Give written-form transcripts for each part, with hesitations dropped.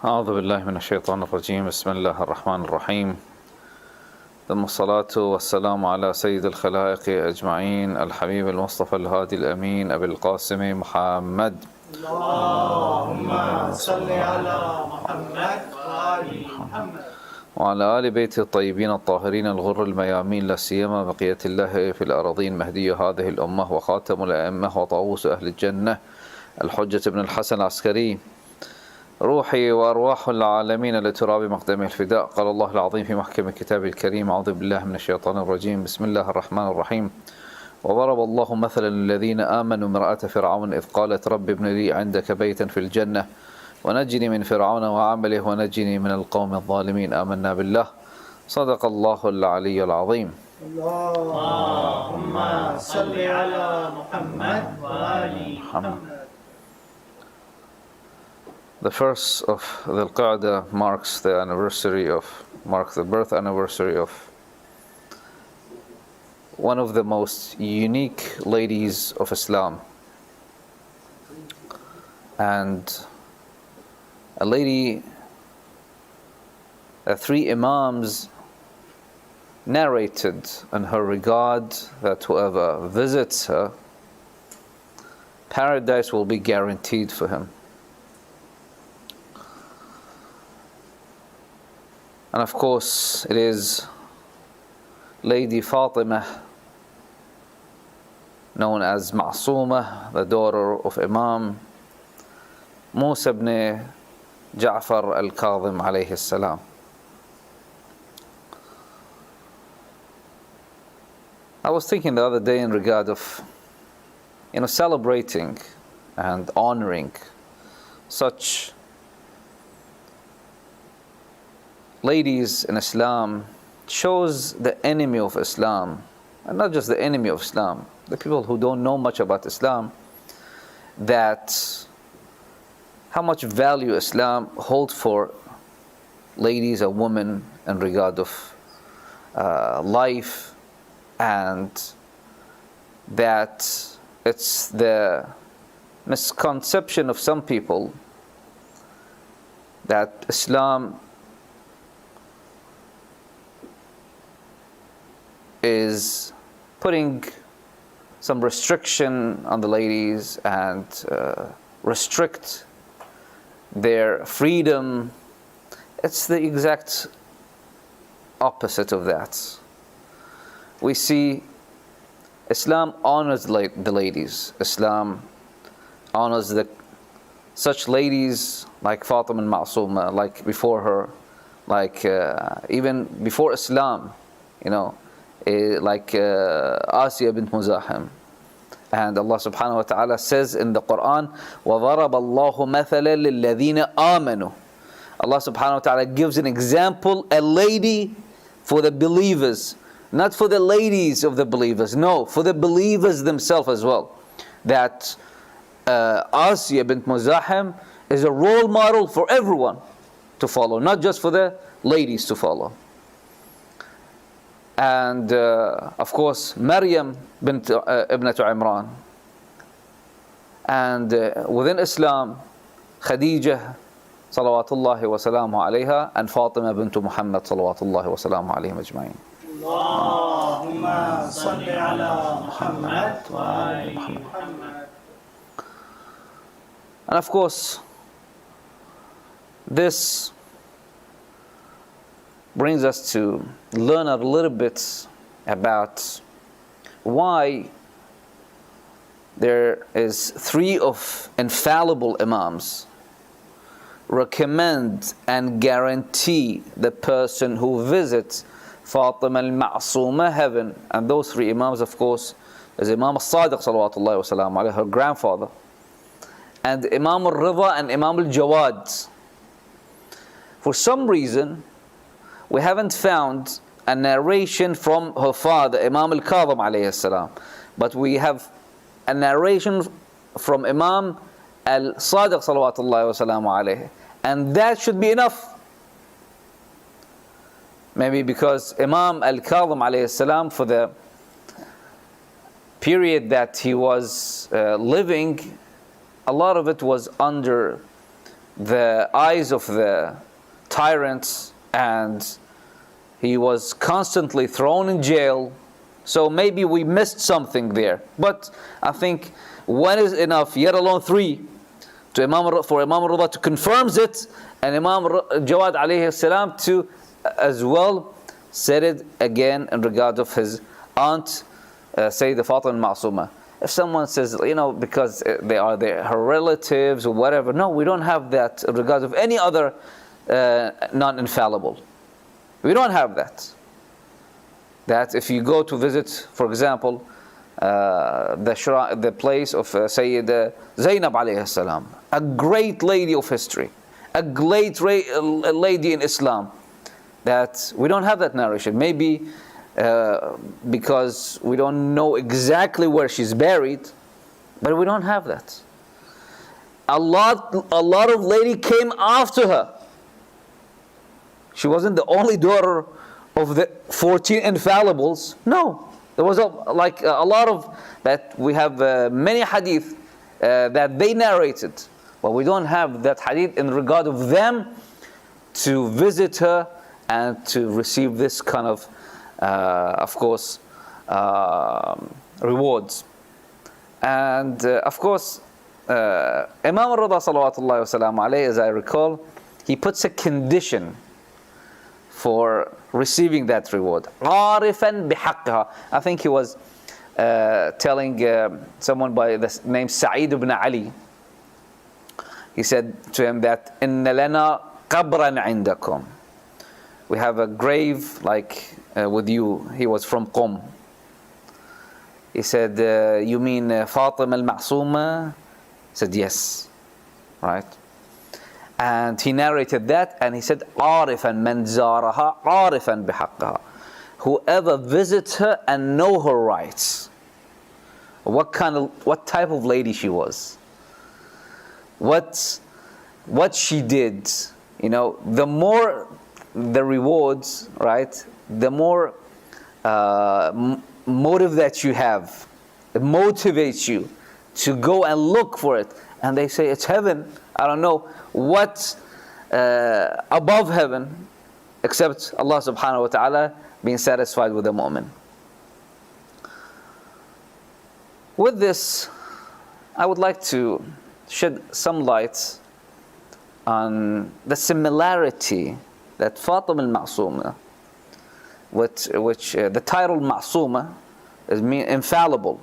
أعوذ بالله من الشيطان الرجيم بسم الله الرحمن الرحيم ثم الصلاة والسلام على سيد الخلائق أجمعين الحبيب المصطفى الهادي الأمين أبي القاسم محمد اللهم صل على محمد وآل محمد وعلى آل بيت الطيبين الطاهرين الغر الميامين لا سيما بقية الله في الأراضين مهدي هذه الأمة وخاتم الأئمة وطاووس أهل الجنة الحجة بن الحسن العسكري روحي وأرواح العالمين لتراب مقدمه الفداء. قال الله العظيم في محكم كتابه الكريم أعوذ بالله من الشيطان الرجيم بسم الله الرحمن الرحيم وضرب الله مثلا للذين آمنوا امرأة فرعون إذ قالت رب ابن لي عندك بيتا في الجنة ونجني من فرعون وعمله ونجني من القوم الظالمين آمنا بالله صدق الله العلي العظيم. اللهم صل على محمد وآل محمد. The first of the Qa'dah marks the birth anniversary of one of the most unique ladies of Islam, and a lady that three Imams narrated in her regard that whoever visits her, paradise will be guaranteed for him. And of course, it is Lady Fatima, known as Masoomah, the daughter of Imam Musa ibn Ja'far al-Kadhim alayhi salam. I was thinking the other day in regard of, celebrating and honoring such ladies in Islam shows the enemy of Islam, and not just the enemy of Islam, the people who don't know much about Islam, that how much value Islam holds for ladies and women in regard of life, and that it's the misconception of some people that Islam is putting some restriction on the ladies and restrict their freedom. It's the exact opposite of that. We see Islam honors the ladies. Islam honors such ladies like Fatima and Masoomah, like before her, like even before Islam, like Asiya bint Muzahim. And Allah subhanahu wa ta'ala says in the Quran, وَضَرَبَ اللَّهُ مَثَلًا لِلَّذِينَ آمَنُوا. Allah subhanahu wa ta'ala gives an example, a lady for the believers, not for the ladies of the believers, no, for the believers themselves as well. That Asiya bint Muzahim is a role model for everyone to follow, not just for the ladies to follow. And of course, Maryam bint Ibnatu Imran. And within Islam, Khadijah salawatullahi wa salamu alayha, and Fatima bint Muhammad salawatullahi wa salamu alayhim ajma'in. Allahumma salli ala Muhammad wa ali Muhammad. And of course, this brings us to learn a little bit about why there is three of infallible Imams recommend and guarantee the person who visits Fatima al-Masoomah heaven. And those three Imams, of course, is Imam al-Sadiq salawatullahi wa salam alayhi, her grandfather, and Imam al-Rida and Imam al-Jawad. For some reason, we haven't found a narration from her father, Imam al-Kadhim alayhi salam, but we have a narration from Imam al-Sadiq salawatullahi wa salam alayhi, and that should be enough. Maybe because Imam al-Kadhim alayhi salam, for the period that he was living, a lot of it was under the eyes of the tyrants, and he was constantly thrown in jail. So maybe we missed something there. But I think one is enough, yet alone three, for Imam Rida to confirm it, and Imam Jawad alayhi salam to as well said it again in regard of his aunt, Sayyidah Fatima Masoomah. If someone says, because they are her relatives or whatever, no, we don't have that in regard of any other non-infallible. We don't have that. That if you go to visit, for example, the place of Sayyidah Zainab alayhi salam, a great lady of history, a great lady in Islam, that we don't have that narration. Maybe because we don't know exactly where she's buried, but we don't have that. A lot of lady came after her. She wasn't the only daughter of the 14 infallibles. No, there was a lot of that. We have many hadith that they narrated, but we don't have that hadith in regard of them to visit her and to receive this kind of course, rewards. And of course, Imam Rida salawatullahi wa salam alayhi, as I recall, he puts a condition for receiving that reward. عارفاً بحقها. I think he was telling someone by the name Sa'id ibn Ali. He said to him that إن لنا قبرا عندكم. We have a grave with you. He was from Qom. He said, you mean Fatima al-Masoomah? He said, yes. Right? And he narrated that, and he said, عارفاً من زارها عارفاً بحقها. Whoever visits her and know her rights. What type of lady she was. What she did. The more the rewards, right? The more motive that you have, it motivates you to go and look for it. And they say it's heaven. I don't know what above heaven except Allah subhanahu wa ta'ala being satisfied with the mu'min. With this, I would like to shed some light on the similarity that Fatima al-Masoomah, which the title Masoomah is mean infallible.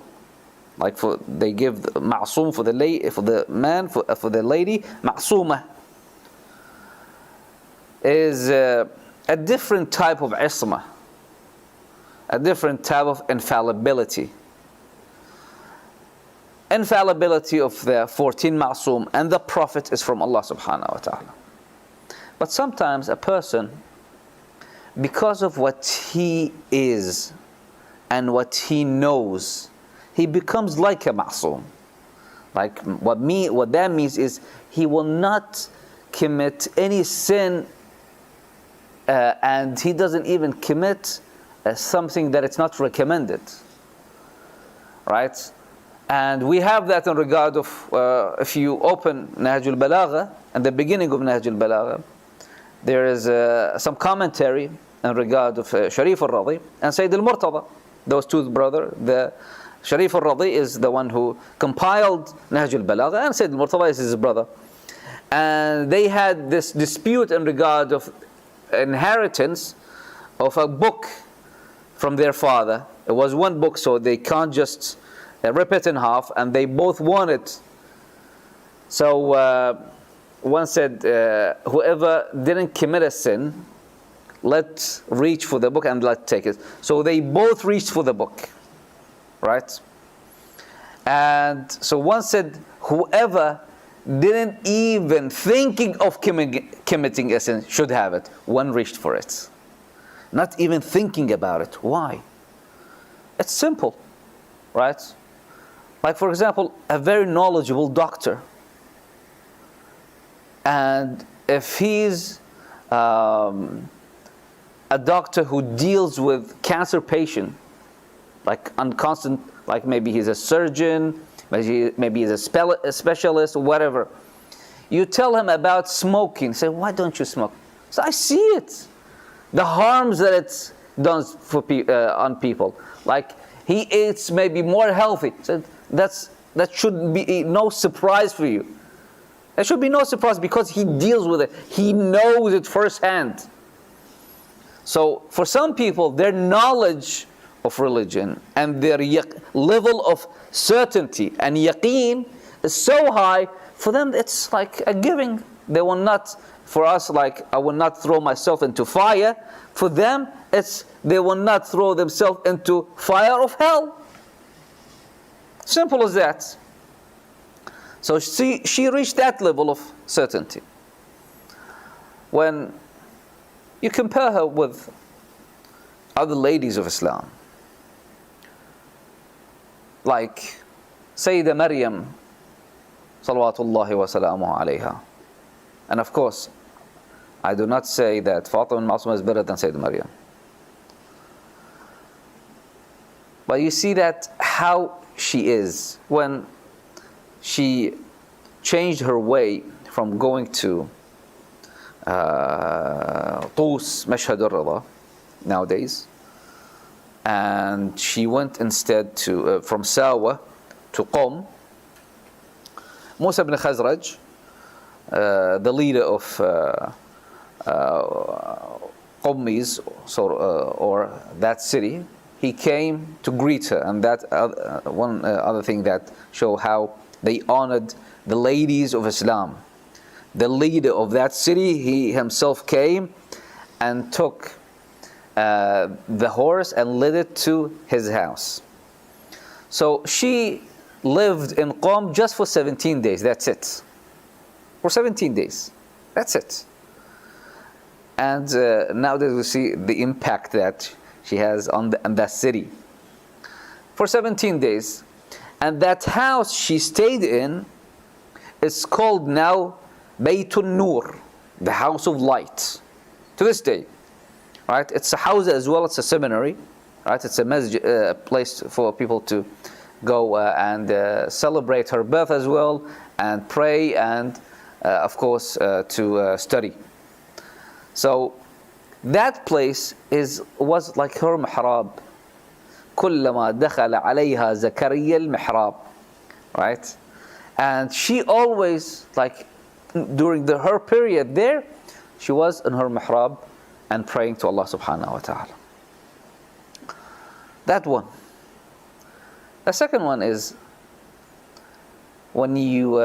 They give the Masoom for the man, for the lady. Masoomah is a different type of ismah, a different type of infallibility. Infallibility of the 14 Masoom and the Prophet is from Allah subhanahu wa ta'ala. But sometimes a person, because of what he is and what he knows, he becomes like a Masoom. What that means is he will not commit any sin, and he doesn't even commit something that it's not recommended. Right? And we have that in regard of, if you open Nahj al-Balagha, at the beginning of Nahj al-Balagha, there is some commentary in regard of Sharif al-Radi and Sayyid al-Murtada, those two brothers. The Sharif al-Radi is the one who compiled Nahj al-Balagha, and Sayyid al-Murtada is his brother. And they had this dispute in regard of inheritance of a book from their father. It was one book, so they can't just rip it in half, and they both want it. So one said, whoever didn't commit a sin, let's reach for the book and let's take it. So they both reached for the book, right? And so one said, whoever didn't even thinking of committing a sin should have it. One reached for it, not even thinking about it. Why? It's simple, right? Like, for example, a very knowledgeable doctor, and if he's a doctor who deals with cancer patient, maybe he's a surgeon, maybe he's a specialist, whatever, You tell him about smoking. Say, why don't you smoke? So I see it. The harms that it does for on people. Like he eats maybe more healthy. So that should be no surprise for you. There should be no surprise because he deals with it. He knows it firsthand. So for some people, their knowledge of religion and their level of certainty and yaqeen is so high, for them it's like a giving. They will not, for us, like I will not throw myself into fire. For them, it's they will not throw themselves into fire of hell. Simple as that. So she reached that level of certainty. When you compare her with other ladies of Islam, like Sayyidah Maryam, salawatullahi wa salamuhu alayha. And of course, I do not say that Fatima Masoomah is better than Sayyidah Maryam. But you see that how she is when she changed her way from going to Tus, Mashhad al-Rida nowadays, and she went instead to from Sawa to Qom. Musa ibn Khazraj, the leader of Qommis, or that city, he came to greet her, and that one other thing that show how they honored the ladies of Islam. The leader of that city, he himself came and took the horse and led it to his house. So she lived in Qom just for 17 days, that's it. For 17 days, that's it. And now that we see the impact that she has on that city. For 17 days. And that house she stayed in is called now Baytun Nur, the house of light, to this day. Right? It's a house as well, it's a seminary. Right? It's a masjid, place for people to go and celebrate her birth as well, and pray, and of course to study. So that place was like her mihrab. كلما دخل عليها زكريا المحراب, right? And she always, like during her period there, she was in her mihrab and praying to Allah subhanahu wa ta'ala. That one. The second one is when you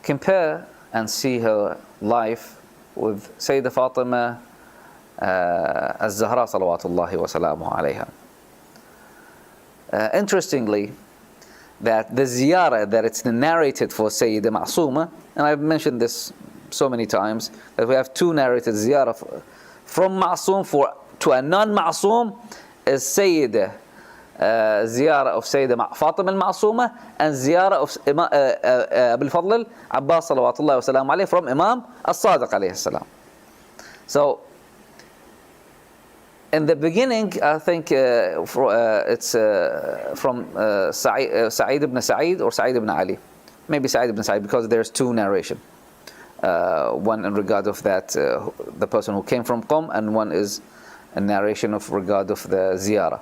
compare and see her life with Sayyidah Fatima Al-Zahra salawatullahi wa salamuhu alayha. Interestingly, that the ziyarah that it's narrated for Sayyidah Masoomah, and I've mentioned this so many times, that we have two narrated ziyarah from Masoom to a non-Masoom, is Sayyidah ziyarah of Sayyidah Fatima al-Masoomah, and ziyarah of Abil Fadl Abbas salawatullahi wa salamu alayhi from Imam As-Sadiq alayhi salam. So in the beginning, I think it's from Sa'id ibn Sa'id or Sa'id ibn Ali. Maybe Sa'id ibn Sa'id, because there's two narration. One in regard of that, the person who came from Qom, and one is a narration of regard of the ziyarah.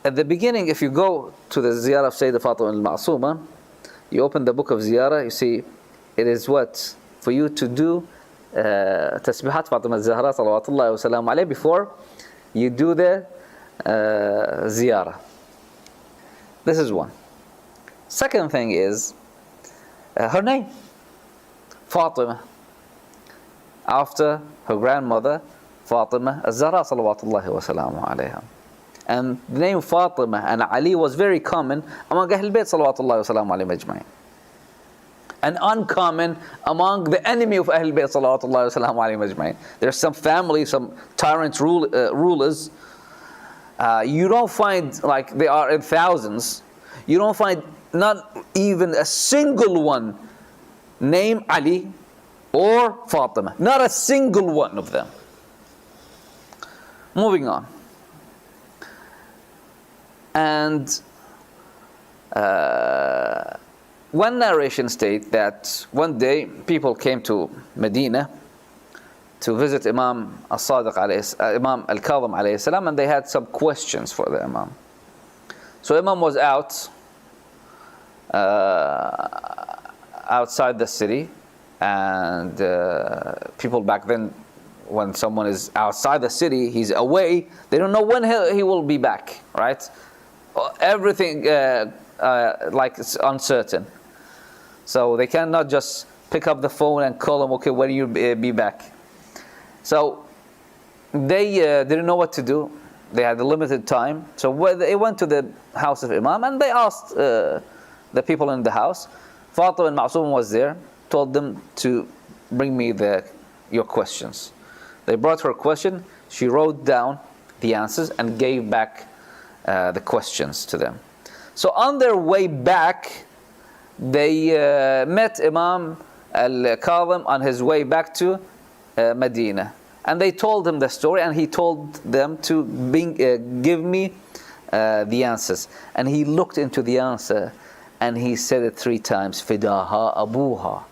At the beginning, if you go to the ziyarah of Sayyidah Fatima al-Masoomah, you open the book of ziyarah, you see it is what? For you to do Tasbihat Fatima al-Zahra salawatullahi wa salam alayhi before you do the ziyarah. This is one. Second thing is her name, Fatima, after her grandmother Fatima al-Zahra salawatullahi wa salam alayha. And the name Fatima and Ali was very common among Ahl Bayt salawatullahi wa salam alayhi majma'in, and uncommon among the enemy of Ahl Bayt salawatullahi wa salam alayhi majma'in. There's some families, some tyrant rulers. You don't find, like they are in thousands, you don't find not even a single one named Ali or Fatima. Not a single one of them. Moving on. And one narration states that one day people came to Medina to visit Imam Al-Sadiq Imam Al-Kadhim alayhi salam, and they had some questions for the Imam. So Imam was outside the city, and people back then, when someone is outside the city, he's away, they don't know when he will be back, right? Everything like it's uncertain. So they cannot just pick up the phone and call him, okay, when you be back? So they didn't know what to do. They had a limited time. So they went to the house of Imam and they asked the people in the house. Fatima Masoomah was there, told them to bring me your questions. They brought her question. She wrote down the answers and gave back the questions to them. So on their way back, they met Imam Al-Kadhim on his way back to Medina. And they told him the story, and he told them to give me the answers. And he looked into the answer, and he said it 3 times, Fidaha Abuha,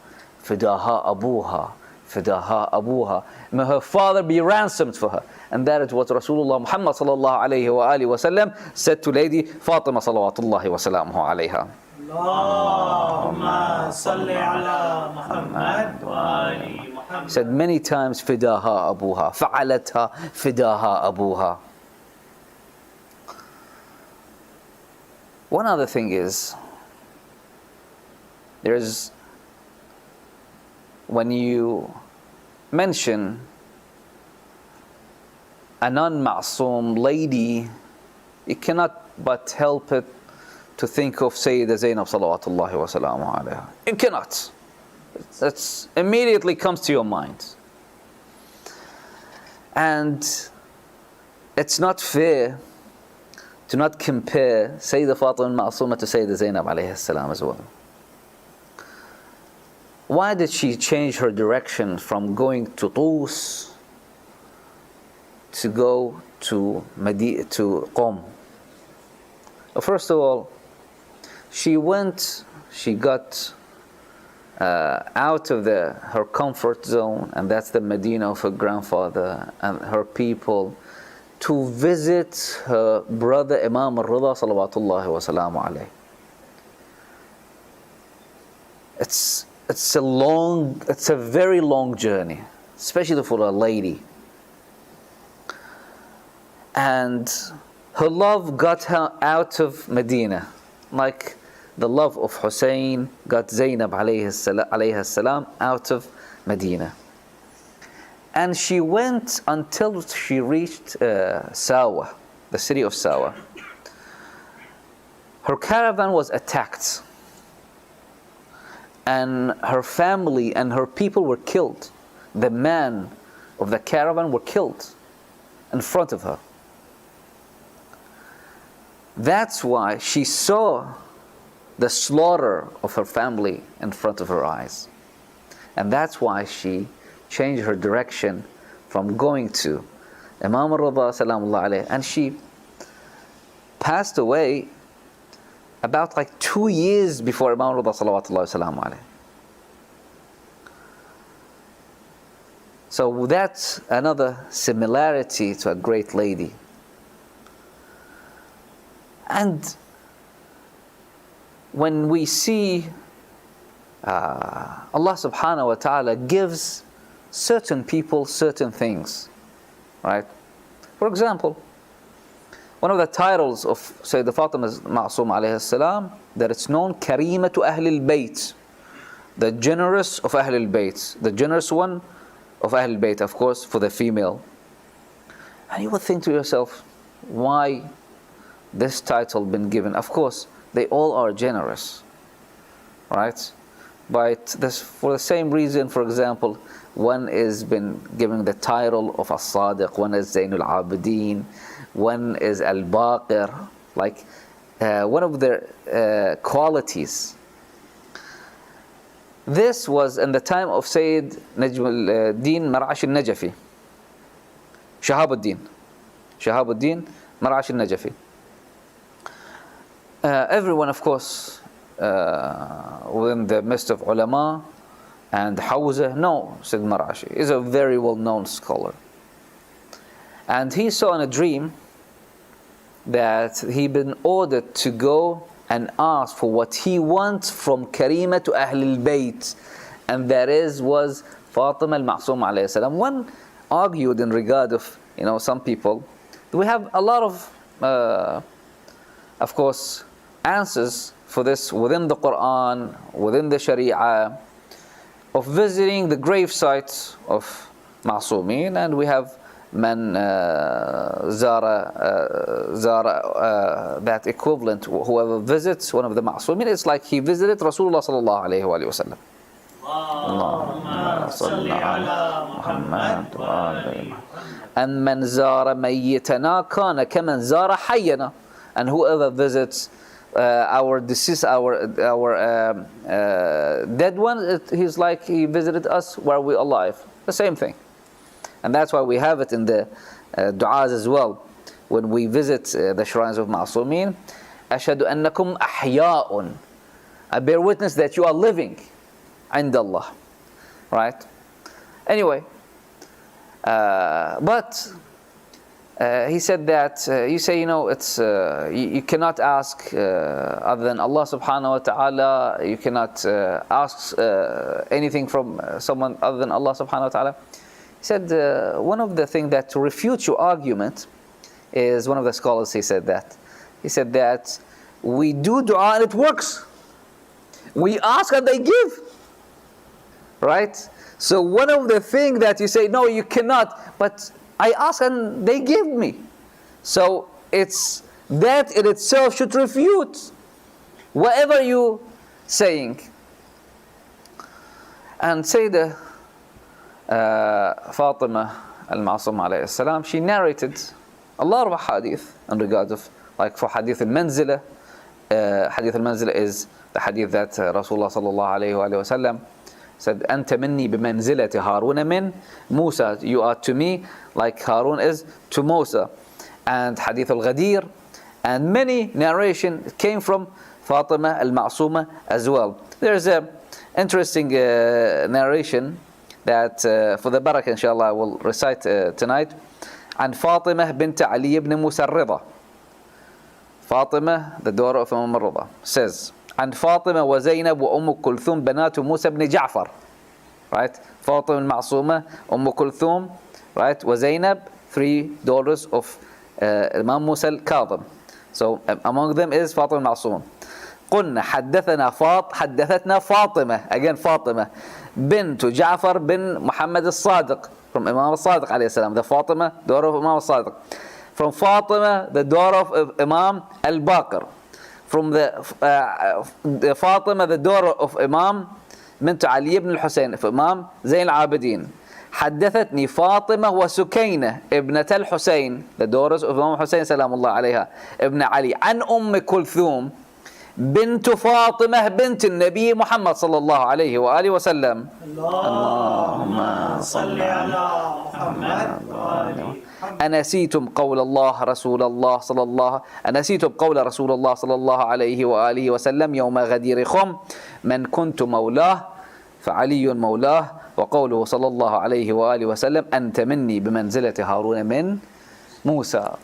Fidaha Abuha, Fidaha Abuha. May her father be ransomed for her. And that is what Rasulullah Muhammad sallallahu alayhi wa alihi wa sallam said to Lady Fatima salawatullahi wa salamuhu alayha. Allahumma salli ala Muhammad wa ali Muhammad. Said many times, Fidaha Abuha, Fa'alatha Fidaha Abuha. One other thing is, when you mention a non-ma'soom lady, you cannot but help it to think of Sayyida Zainab salawatullahi wa salamu alayha. You cannot. That immediately comes to your mind. And it's not fair to not compare Sayyida Fatima al-Ma'soomah to Sayyida Zainab alayhi salam as well. Why did she change her direction from going to Tus to go to Qom? First of all, she got out of her comfort zone, and that's the Medina of her grandfather and her people, to visit her brother Imam al-Rida salawatullahi wa salamu alayhi. It's a very long journey, especially for a lady. And her love got her out of Medina, like the love of Hussein got Zainab alayhi salam out of Medina. And she went until she reached Sawa, the city of Sawa. Her caravan was attacked, and her family and her people were killed. The men of the caravan were killed in front of her. That's why she saw the slaughter of her family in front of her eyes. And that's why she changed her direction from going to Imam al-Rida salamullah alayhi, and she passed away about like 2 years before Imam al-Rida salawatullahi salamu alayhi. So that's another similarity to a great lady. And when we see Allah subhanahu wa ta'ala gives certain people certain things, right? For example, one of the titles of Sayyidah Fatima Masoomah alayhi salam, that it's known, Karimatu Ahlul Bayt, the generous of Ahlul Bayt, the generous one of Ahlul Bayt, of course, for the female. And you would think to yourself, why this title been given? Of course, they all are generous, right? But for the same reason, for example, one is been given the title of As-Sadiq, one is Zainul Abidin, one is Al-Baqir, like one of their qualities. This was in the time of Sayyid Najm al-Din Mar'ash al-Najafi, Shahabuddin Mar'ash al-Najafi. Everyone, of course, within the midst of ulama and Hawza. No, said Marashi is a very well-known scholar. And he saw in a dream that he'd been ordered to go and ask for what he wants from Karima to Ahlul Bayt, and that was Fatima al-Masoomah alayhi salam. One argued in regard of, some people. We have a lot of course, answers for this within the Quran, within the Sharia, of visiting the grave sites of Masoomin, and we have man zara that equivalent. Whoever visits one of the Masoomin, it's like he visited Rasulullah sallallahu alayhi wa sallam. Allahumma salli ala Muhammad wa ala. And man zara mayyitana kana kaman zara hayyana. And whoever visits our deceased, our dead one, he's like he visited us while we're alive. The same thing. And that's why we have it in the du'as as well. When we visit the shrines of Ma'asoomin, Ashhadu annakum ahya'un. I bear witness that you are living. عند Allah. Right? Anyway, but he said that you say, it's you cannot ask other than Allah subhanahu wa ta'ala. You cannot ask anything from someone other than Allah subhanahu wa ta'ala. He said one of the things that to refute your argument is, one of the scholars, he said that we do dua and it works. We ask and they give. Right? So one of the things that you say, no, you cannot, but I ask and they give me. So it's that in itself should refute whatever you saying. And say the Fatima al-Masoomah alayhi salam, she narrated a lot of hadith in regard of, like for hadith al-Manzila. Hadith al-Manzila is the hadith that Rasulullah sallallahu alayhi wa sallam said, Anta minni bimanzilati Harun min Musa. You are to me like Harun is to Musa. And hadith al-Ghadir and many narration came from Fatima al-Masoomah as well. There's a interesting narration that for the barakah inshallah I will recite tonight. And Fatima bint Ali ibn Musa al-Rida. Fatima, the daughter of Imam al-Rida, says, and Fatima wa Zainab wa Kulthum banatu Musa ibn Ja'far. Right? Fatima al-Masoomah, Kulthum, right? Wa Zainab, 3 daughters of Imam Musa al-Kadhim. So among them is Fatima al-Masoomah. قلنا حدثتنا فاطمة, again Fatima, بنت جعفر بن محمد الصادق, from Imam al-Sadiq alayhi salam, the Fatima, daughter of Imam al-Sadiq. From Fatima, the daughter of Imam al-Baqir. From the Fatima, the daughter of Imam بنت علي ibn al-Husayn, of Imam Zayn al-Abidin. حدثتني فاطمة وسكينة ابنة الحسين, the daughters of Imam Hussein سلام الله عليها, ابن علي, عن كلثوم بنت فاطمة بنت النبي محمد صلى الله عليه وآله وسلم. اللهم صل على محمد وآله. أنسيتم قول الله رسول الله صلى الله أنسيتم قول رسول الله صلى الله عليه وآله وسلم يوم غدير خم من كنت مولاه فعلي مولاه, وقوله صلى الله عليه وآله وسلم أنت مني بمنزلة هارون من موسى.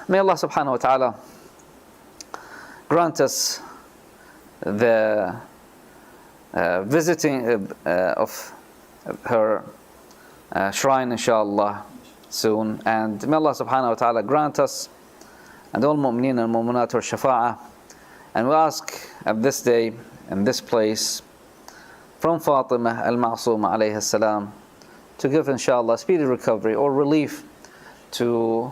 May Allah subhanahu wa ta'ala grant us the visiting of her shrine inshallah soon, and may Allah subhanahu wa ta'ala grant us and all mu'mineen and mu'minat her shafa'ah. And we ask at this day, in this place, from Fatima al-Masoomah alayhi salam, to give inshallah speedy recovery or relief to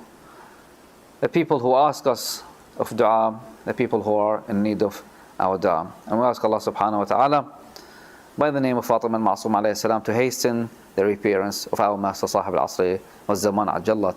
the people who ask us of dua, the people who are in need of our dua. And we ask Allah subhanahu wa ta'ala, by the name of Fatima al-Masoomah alayhi salam, to hasten the reappearance of our Master Sahib al-Asri wa Zaman Ajallah